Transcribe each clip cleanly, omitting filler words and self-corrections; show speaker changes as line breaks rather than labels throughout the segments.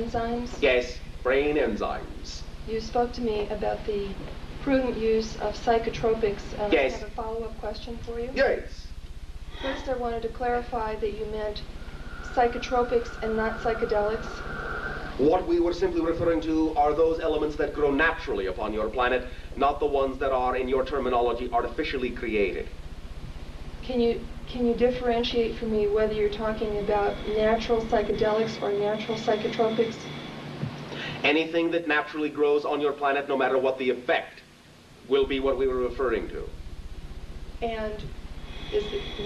enzymes?
Yes, brain enzymes.
You spoke to me about the prudent use of psychotropics, and
Yes.
I have a follow-up question for you.
Yes.
First, I wanted to clarify that you meant psychotropics and not psychedelics.
What we were simply referring to are those elements that grow naturally upon your planet, not the ones that are, in your terminology, artificially created.
Can you differentiate for me whether you're talking about natural psychedelics or natural psychotropics?
Anything that naturally grows on your planet, no matter what the effect, will be what we were referring to.
And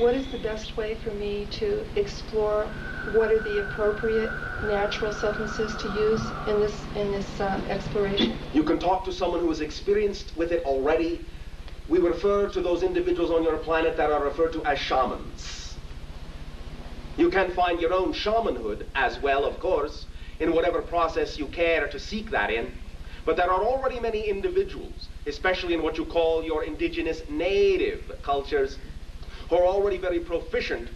what is the best way for me to explore what are the appropriate natural substances to use in this exploration?
You can talk to someone who is experienced with it already. We refer to those individuals on your planet that are referred to as shamans. You can find your own shamanhood as well, of course, in whatever process you care to seek that in. But there are already many individuals, especially in what you call your indigenous native cultures, who are already very proficient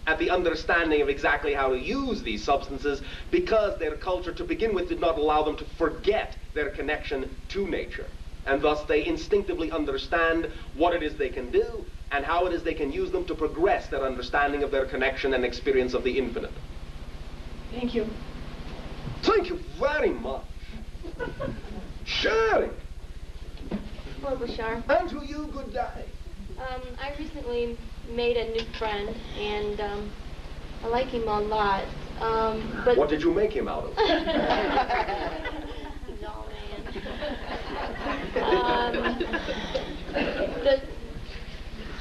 at the understanding of exactly how to use these substances, because their culture to begin with did not allow them to forget their connection to nature. And thus they instinctively understand what it is they can do and how it is they can use them to progress their understanding of their connection and experience of the infinite.
Thank you.
Thank you very much. Sharing.
Hello, Bashar.
And to you, good day.
I recently made a new friend, and I like him a lot. But
what did you make him out of?
He's all man.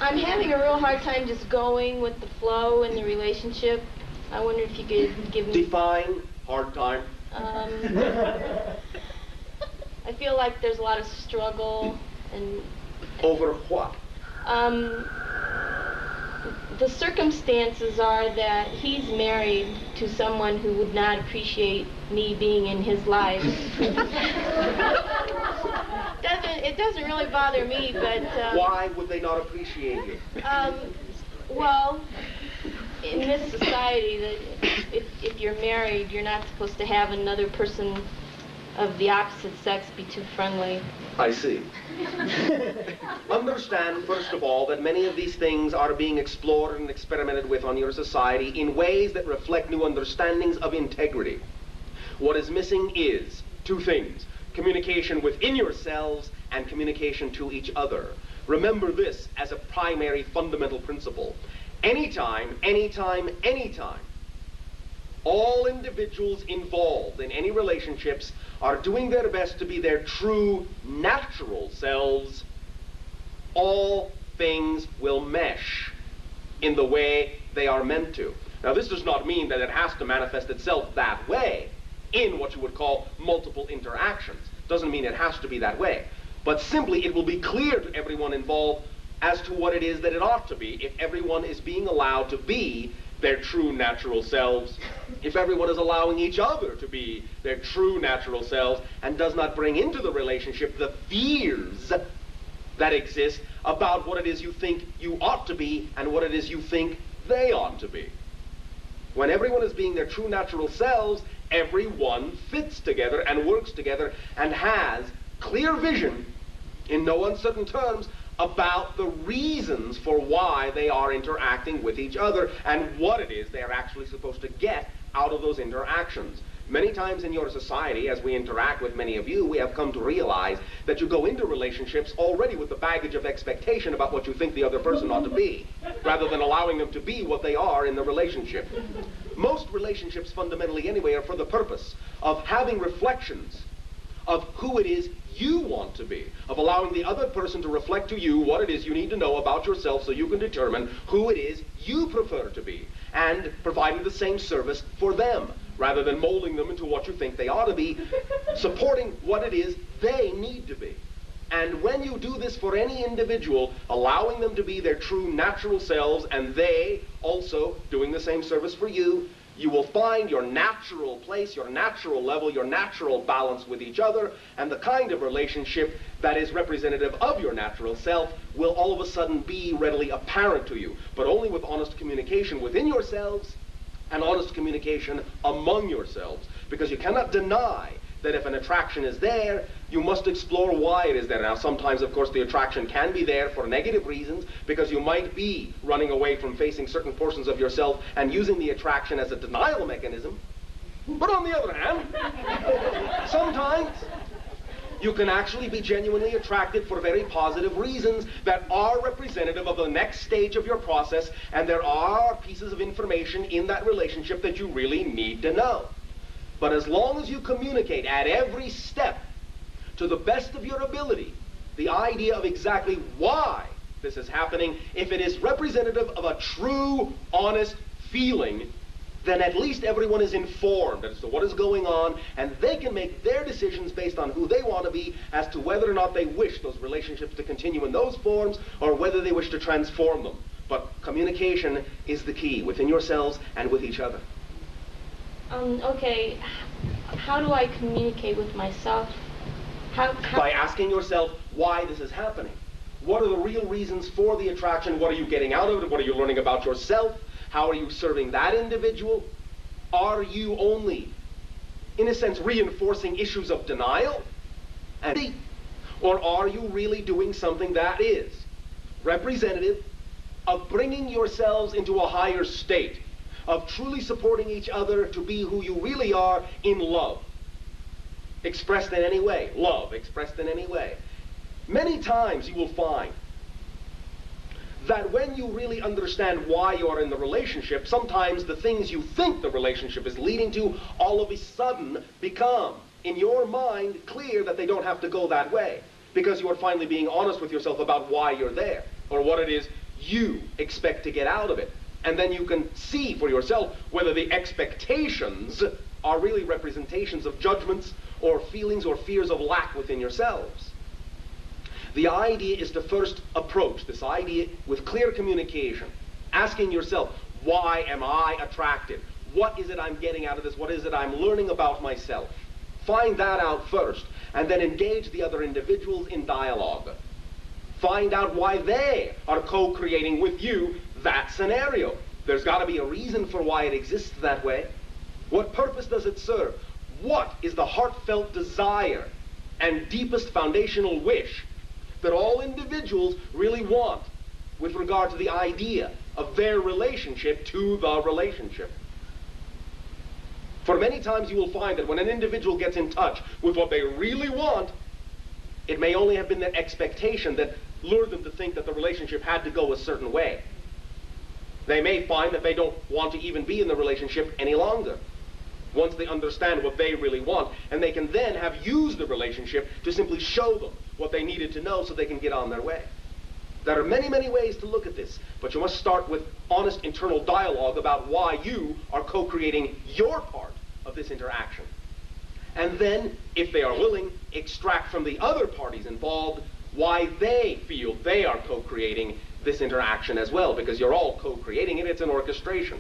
I'm having a real hard time just going with the flow in the relationship. I wonder if you could give me...
Define hard time.
I feel like there's a lot of struggle and...
Over what?
The circumstances are that he's married to someone who would not appreciate me being in his life. It doesn't really bother me, but...
why would they not appreciate you?
Well, in this society, that if you're married, you're not supposed to have another person of the opposite sex be too friendly.
I see. Understand, first of all, that many of these things are being explored and experimented with on your society in ways that reflect new understandings of integrity. What is missing is two things: communication within yourselves and communication to each other. Remember this as a primary fundamental principle. Anytime, anytime, anytime, all individuals involved in any relationships are doing their best to be their true natural selves, all things will mesh in the way they are meant to. Now, this does not mean that it has to manifest itself that way in what you would call multiple interactions. Doesn't mean it has to be that way. But simply it will be clear to everyone involved as to what it is that it ought to be if everyone is being allowed to be their true natural selves, if everyone is allowing each other to be their true natural selves and does not bring into the relationship the fears that exist about what it is you think you ought to be and what it is you think they ought to be. When everyone is being their true natural selves, everyone fits together and works together and has clear vision, in no uncertain terms, about the reasons for why they are interacting with each other and what it is they are actually supposed to get out of those interactions. Many times in your society, as we interact with many of you, we have come to realize that you go into relationships already with the baggage of expectation about what you think the other person ought to be, rather than allowing them to be what they are in the relationship. Most relationships, fundamentally anyway, are for the purpose of having reflections of who it is you want to be, of allowing the other person to reflect to you what it is you need to know about yourself so you can determine who it is you prefer to be, and providing the same service for them, rather than molding them into what you think they ought to be, supporting what it is they need to be. And when you do this for any individual, allowing them to be their true natural selves, and they also doing the same service for you, you will find your natural place, your natural level, your natural balance with each other, and the kind of relationship that is representative of your natural self will all of a sudden be readily apparent to you, but only with honest communication within yourselves and honest communication among yourselves. because you cannot deny that if an attraction is there, you must explore why it is there. Now, sometimes, of course, the attraction can be there for negative reasons, because you might be running away from facing certain portions of yourself and using the attraction as a denial mechanism. But on the other hand, sometimes you can actually be genuinely attracted for very positive reasons that are representative of the next stage of your process, and there are pieces of information in that relationship that you really need to know. But as long as you communicate at every step, to the best of your ability, the idea of exactly why this is happening, if it is representative of a true, honest feeling, then at least everyone is informed as to what is going on, and they can make their decisions based on who they want to be as to whether or not they wish those relationships to continue in those forms or whether they wish to transform them. But communication is the key within yourselves and with each other.
Okay, how do I communicate with myself?
By asking yourself why this is happening. What are the real reasons for the attraction? What are you getting out of it? What are you learning about yourself? How are you serving that individual? Are you only, in a sense, reinforcing issues of denial? Or are you really doing something that is representative of bringing yourselves into a higher state, of truly supporting each other to be who you really are in love, expressed in any way? Love expressed in any way. Many times you will find that when you really understand why you are in the relationship, sometimes the things you think the relationship is leading to all of a sudden become, in your mind, clear that they don't have to go that way, because you are finally being honest with yourself about why you're there, or what it is you expect to get out of it. And then you can see for yourself whether the expectations are really representations of judgments or feelings or fears of lack within yourselves. The idea is to first approach this idea with clear communication, asking yourself, why am I attracted? What is it I'm getting out of this? What is it I'm learning about myself? Find that out first, and then engage the other individuals in dialogue. Find out why they are co-creating with you that scenario. There's got to be a reason for why it exists that way. What purpose does it serve? What is the heartfelt desire and deepest foundational wish that all individuals really want with regard to the idea of their relationship to the relationship? For many times you will find that when an individual gets in touch with what they really want, it may only have been their expectation that lured them to think that the relationship had to go a certain way. They may find that they don't want to even be in the relationship any longer once they understand what they really want, and they can then have used the relationship to simply show them what they needed to know so they can get on their way. There are many, many ways to look at this, but you must start with honest internal dialogue about why you are co-creating your part of this interaction. And then, if they are willing, extract from the other parties involved why they feel they are co-creating this interaction as well, because you're all co-creating it. It's an orchestration.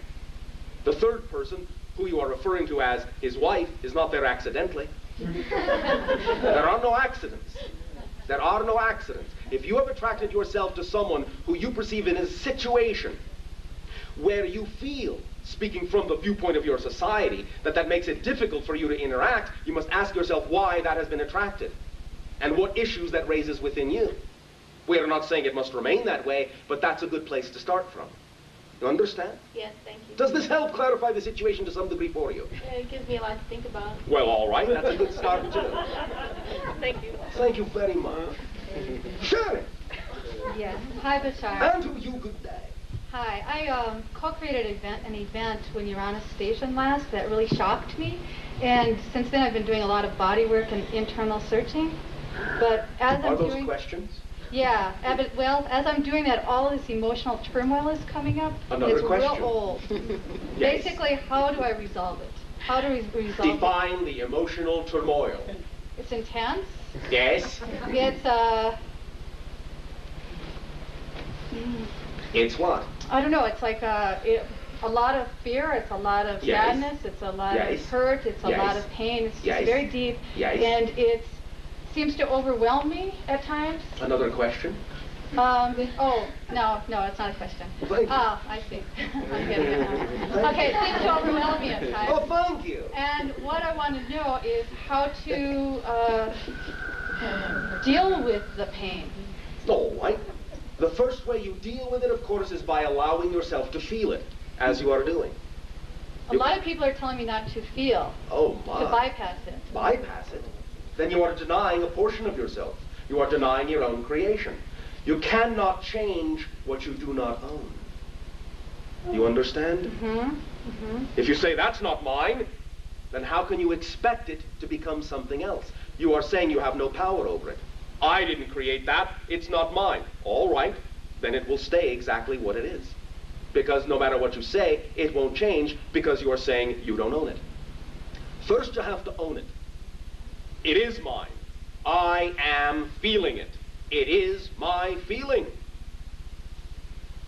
The third person, who you are referring to as his wife, is not there accidentally. There are no accidents. There are no accidents. If you have attracted yourself to someone who you perceive in a situation where you feel, speaking from the viewpoint of your society, that makes it difficult for you to interact, you must ask yourself why that has been attracted and what issues that raises within you. We are not saying it must remain that way, but that's a good place to start from. You understand?
Yes, thank you.
Does this help clarify the situation to some degree for you?
Yeah, it gives me a lot to think about.
Well, all right. That's a good start, too.
Thank you.
Thank you very much. Sharon!
Yes. Hi, Bashar.
And to you, good day.
Hi. I co-created an event when you were on a station last that really shocked me. And since then, I've been doing a lot of body work and internal searching. But as
Are those questions?
Yeah. Well, as I'm doing that, all this emotional turmoil is coming up.
Another
it's
question.
Real old.
Yes.
Basically, how do I resolve it? How do we resolve it?
Define the emotional turmoil.
It's intense.
Yes.
It's
It's what?
I don't know. It's like a lot of fear. It's a lot of
Yes.
sadness. It's a lot
Yes.
of hurt. It's a
Yes.
lot of pain. It's just
Yes.
very deep.
Yes.
And it seems to overwhelm me at times.
Another question?
Oh, no, it's not a question.
Thank you.
I see. I'm getting it now. Okay, it seems to overwhelm me at times.
Oh, thank you.
And what I want to know is how to deal with the pain.
All right. The first way you deal with it, of course, is by allowing yourself to feel it, as you are doing.
A lot of people are telling me not to feel,
Oh, my.
to bypass it.
Bypass it? Then you are denying a portion of yourself. You are denying your own creation. You cannot change what you do not own. You understand? If you say, that's not mine, then how can you expect it to become something else? You are saying you have no power over it. I didn't create that. It's not mine. All right. Then it will stay exactly what it is. Because no matter what you say, it won't change because you are saying you don't own it. First, you have to own it. It is mine. I am feeling it. It is my feeling.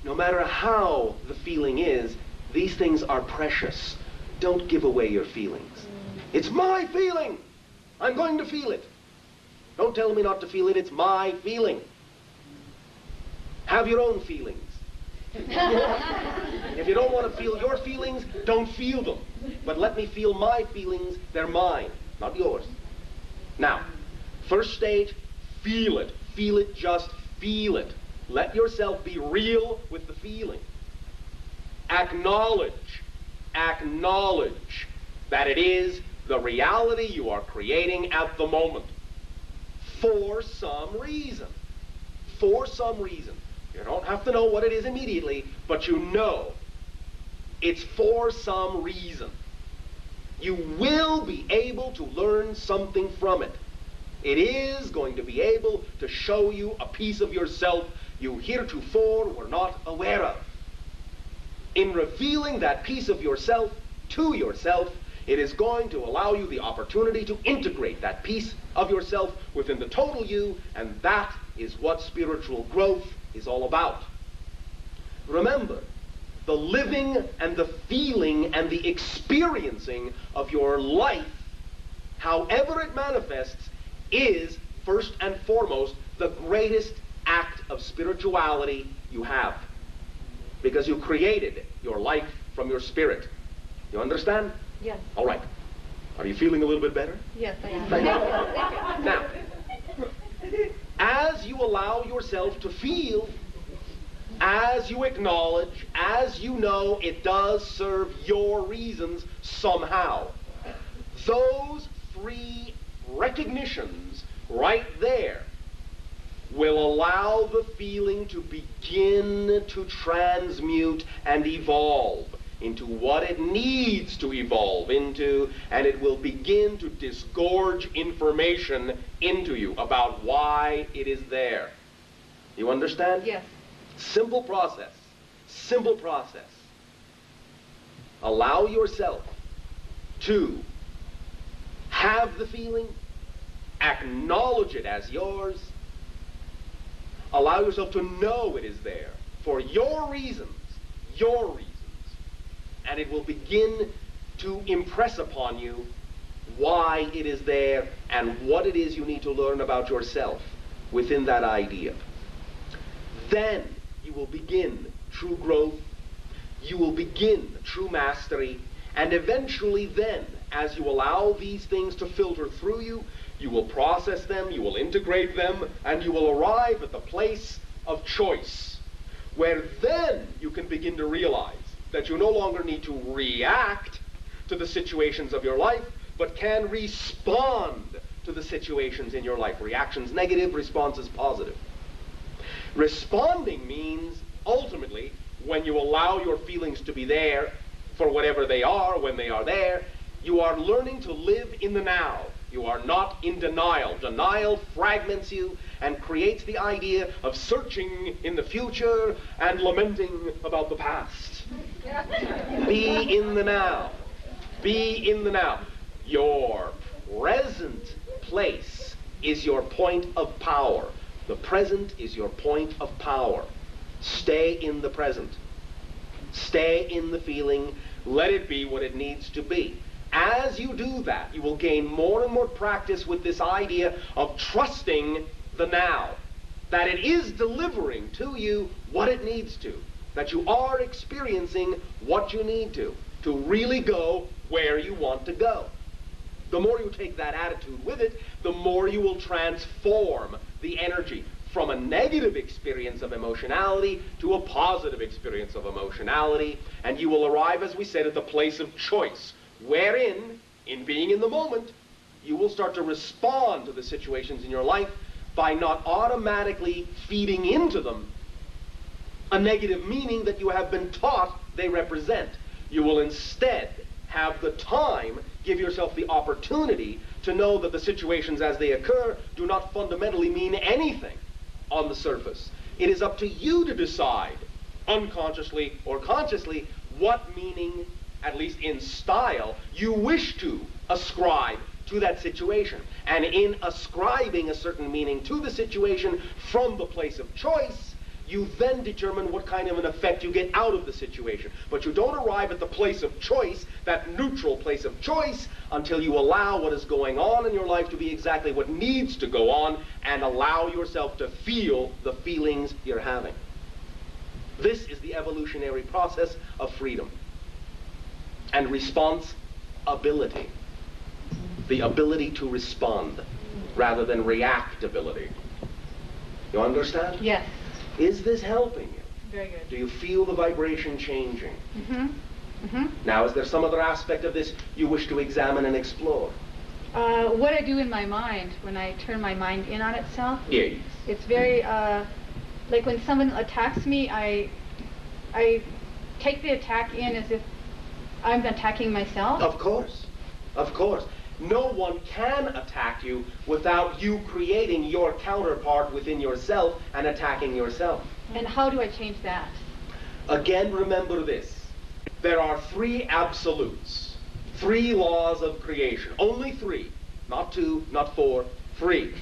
No matter how the feeling is, these things are precious. Don't give away your feelings. It's my feeling. I'm going to feel it. Don't tell me not to feel it. It's my feeling. Have your own feelings. If you don't want to feel your feelings, don't feel them. But let me feel my feelings. They're mine, not yours. Now, first stage, feel it. Feel it, just feel it. Let yourself be real with the feeling. Acknowledge that it is the reality you are creating at the moment. For some reason. For some reason. You don't have to know what it is immediately, but you know it's for some reason. You will be able to learn something from it. It is going to be able to show you a piece of yourself you heretofore were not aware of. In revealing that piece of yourself to yourself, it is going to allow you the opportunity to integrate that piece of yourself within the total you, and that is what spiritual growth is all about. Remember, the living and the feeling and the experiencing of your life, however it manifests, is first and foremost the greatest act of spirituality you have. Because you created your life from your spirit. You understand?
Yes.
All right. Are you feeling a little bit better?
Yes, I am.
Thank you. Now, as you allow yourself to feel, as you acknowledge, as you know it does serve your reasons somehow, those three recognitions right there will allow the feeling to begin to transmute and evolve into what it needs to evolve into, and it will begin to disgorge information into you about why it is there. You understand?
Yes.
Simple process. Simple process. Allow yourself to have the feeling, acknowledge it as yours, allow yourself to know it is there for your reasons, and it will begin to impress upon you why it is there and what it is you need to learn about yourself within that idea. Then you will begin true growth, you will begin true mastery, and eventually then, as you allow these things to filter through you, you will process them, you will integrate them, and you will arrive at the place of choice, where then you can begin to realize that you no longer need to react to the situations of your life, but can respond to the situations in your life. Reactions negative, responses positive. Responding means, ultimately, when you allow your feelings to be there for whatever they are, when they are there, you are learning to live in the now. You are not in denial. Denial fragments you and creates the idea of searching in the future and lamenting about the past. Be in the now. Be in the now. Your present place is your point of power. The present is your point of power. Stay in the present. Stay in the feeling. Let it be what it needs to be. As you do that, you will gain more and more practice with this idea of trusting the now. that it is delivering to you what it needs to, that you are experiencing what you need to really go where you want to go. The more you take that attitude with it, the more you will transform the energy from a negative experience of emotionality to a positive experience of emotionality, and you will arrive, as we said, at the place of choice, wherein, in being in the moment, you will start to respond to the situations in your life by not automatically feeding into them a negative meaning that you have been taught they represent. You will instead have the time, give yourself the opportunity to know that the situations as they occur do not fundamentally mean anything on the surface. It is up to you to decide, unconsciously or consciously, what meaning, at least in style, you wish to ascribe to that situation. And in ascribing a certain meaning to the situation from the place of choice, you then determine what kind of an effect you get out of the situation. But you don't arrive at the place of choice, that neutral place of choice, until you allow what is going on in your life to be exactly what needs to go on, and allow yourself to feel the feelings you're having. This is the evolutionary process of freedom and responsibility. The ability to respond rather than reactability. You understand?
Yes.
Is this helping you?
Very good.
Do you feel the vibration changing?
Mm-hmm. Mm-hmm.
Now, is there some other aspect of this you wish to examine and explore?
What I do in my mind when I turn my mind in on itself.
Yes.
It's very like when someone attacks me, I take the attack in as if I'm attacking myself.
Of course. Of course. No one can attack you without you creating your counterpart within yourself and attacking yourself.
And how do I change that?
Again, remember this. There are three absolutes, three laws of creation. Only three. Not two, not four, three.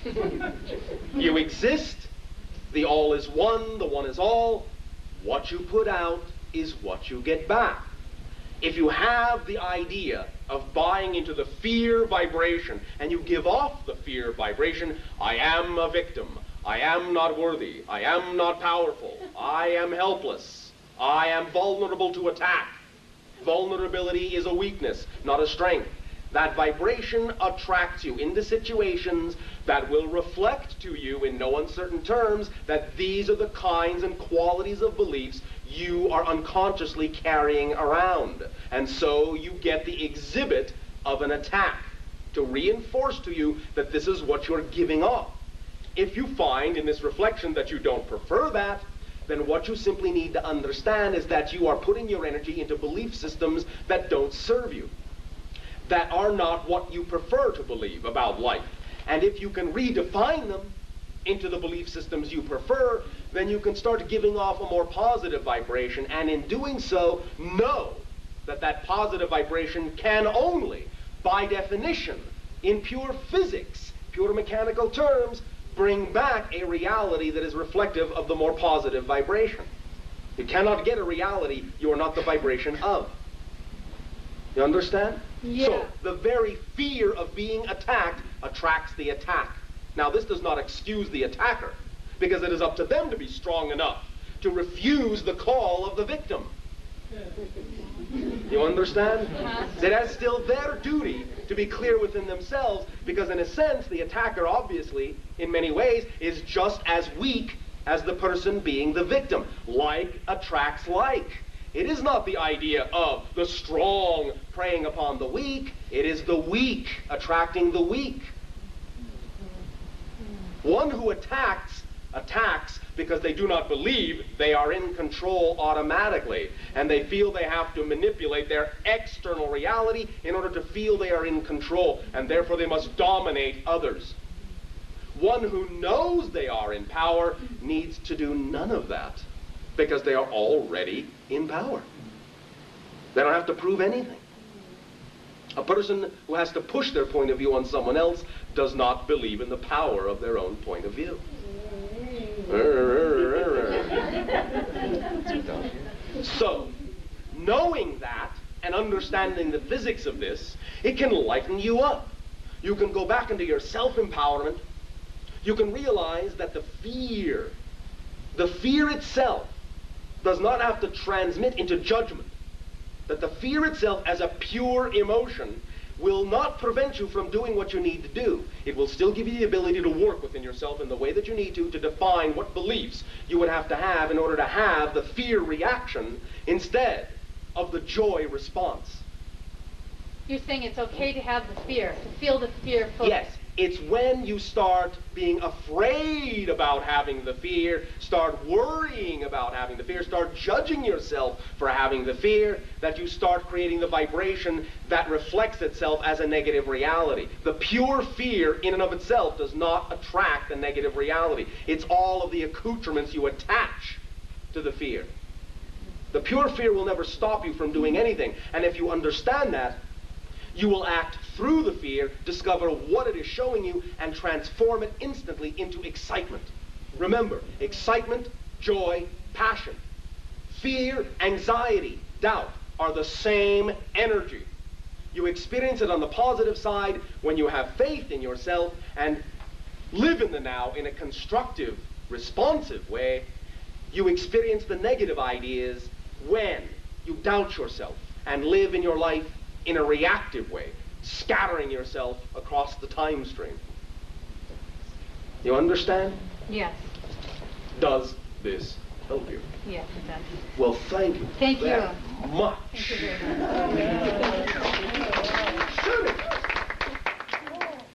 You exist, the all is one, the one is all. What you put out is what you get back. If you have the idea of buying into the fear vibration and you give off the fear vibration, I am a victim, I am not worthy, I am not powerful, I am helpless, I am vulnerable to attack. Vulnerability is a weakness, not a strength. That vibration attracts you into situations that will reflect to you in no uncertain terms that these are the kinds and qualities of beliefs you are unconsciously carrying around. And so you get the exhibit of an attack to reinforce to you that this is what you're giving off. If you find in this reflection that you don't prefer that, then what you simply need to understand is that you are putting your energy into belief systems that don't serve you, that are not what you prefer to believe about life. And if you can redefine them into the belief systems you prefer, then you can start giving off a more positive vibration, and in doing so, know that that positive vibration can only, by definition, in pure physics, pure mechanical terms, bring back a reality that is reflective of the more positive vibration. You cannot get a reality you are not the vibration of. You understand?
Yeah.
So, the very fear of being attacked attracts the attack. Now, this does not excuse the attacker, because it is up to them to be strong enough to refuse the call of the victim. You understand? It is still their duty to be clear within themselves, because in a sense, the attacker obviously, in many ways, is just as weak as the person being the victim. Like attracts like. It is not the idea of the strong preying upon the weak. It is the weak attracting the weak. One who attacks because they do not believe they are in control automatically, and they feel they have to manipulate their external reality in order to feel they are in control, and therefore they must dominate others. One who knows they are in power needs to do none of that, because they are already in power. They don't have to prove anything. A person who has to push their point of view on someone else does not believe in the power of their own point of view. So, knowing that and understanding the physics of this, it can lighten you up. You can go back into your self-empowerment. you can realize that the fear itself does not have to transmit into judgment. That the fear itself as a pure emotion will not prevent you from doing what you need to do. It will still give you the ability to work within yourself in the way that you need to define what beliefs you would have to have in order to have the fear reaction instead of the joy response.
You're saying it's okay to have the fear, to feel the fear fully.
Yes, it's when you start being afraid about having the fear, start worrying about having the fear, start judging yourself for having the fear, that you start creating the vibration that reflects itself as a negative reality. The pure fear in and of itself does not attract a negative reality. It's all of the accoutrements you attach to the fear. The pure fear will never stop you from doing anything. And if you understand that, you will act through the fear, discover what it is showing you, and transform it instantly into excitement. Remember, excitement, joy, passion, fear, anxiety, doubt are the same energy. You experience it on the positive side when you have faith in yourself and live in the now in a constructive, responsive way. You experience the negative ideas when you doubt yourself and live in your life in a reactive way, scattering yourself across the time stream. You understand?
Yes.
Does this help you?
Yes, it does.
Well, thank you.
Thank you.
Very much.
Thank you very much.
Should it?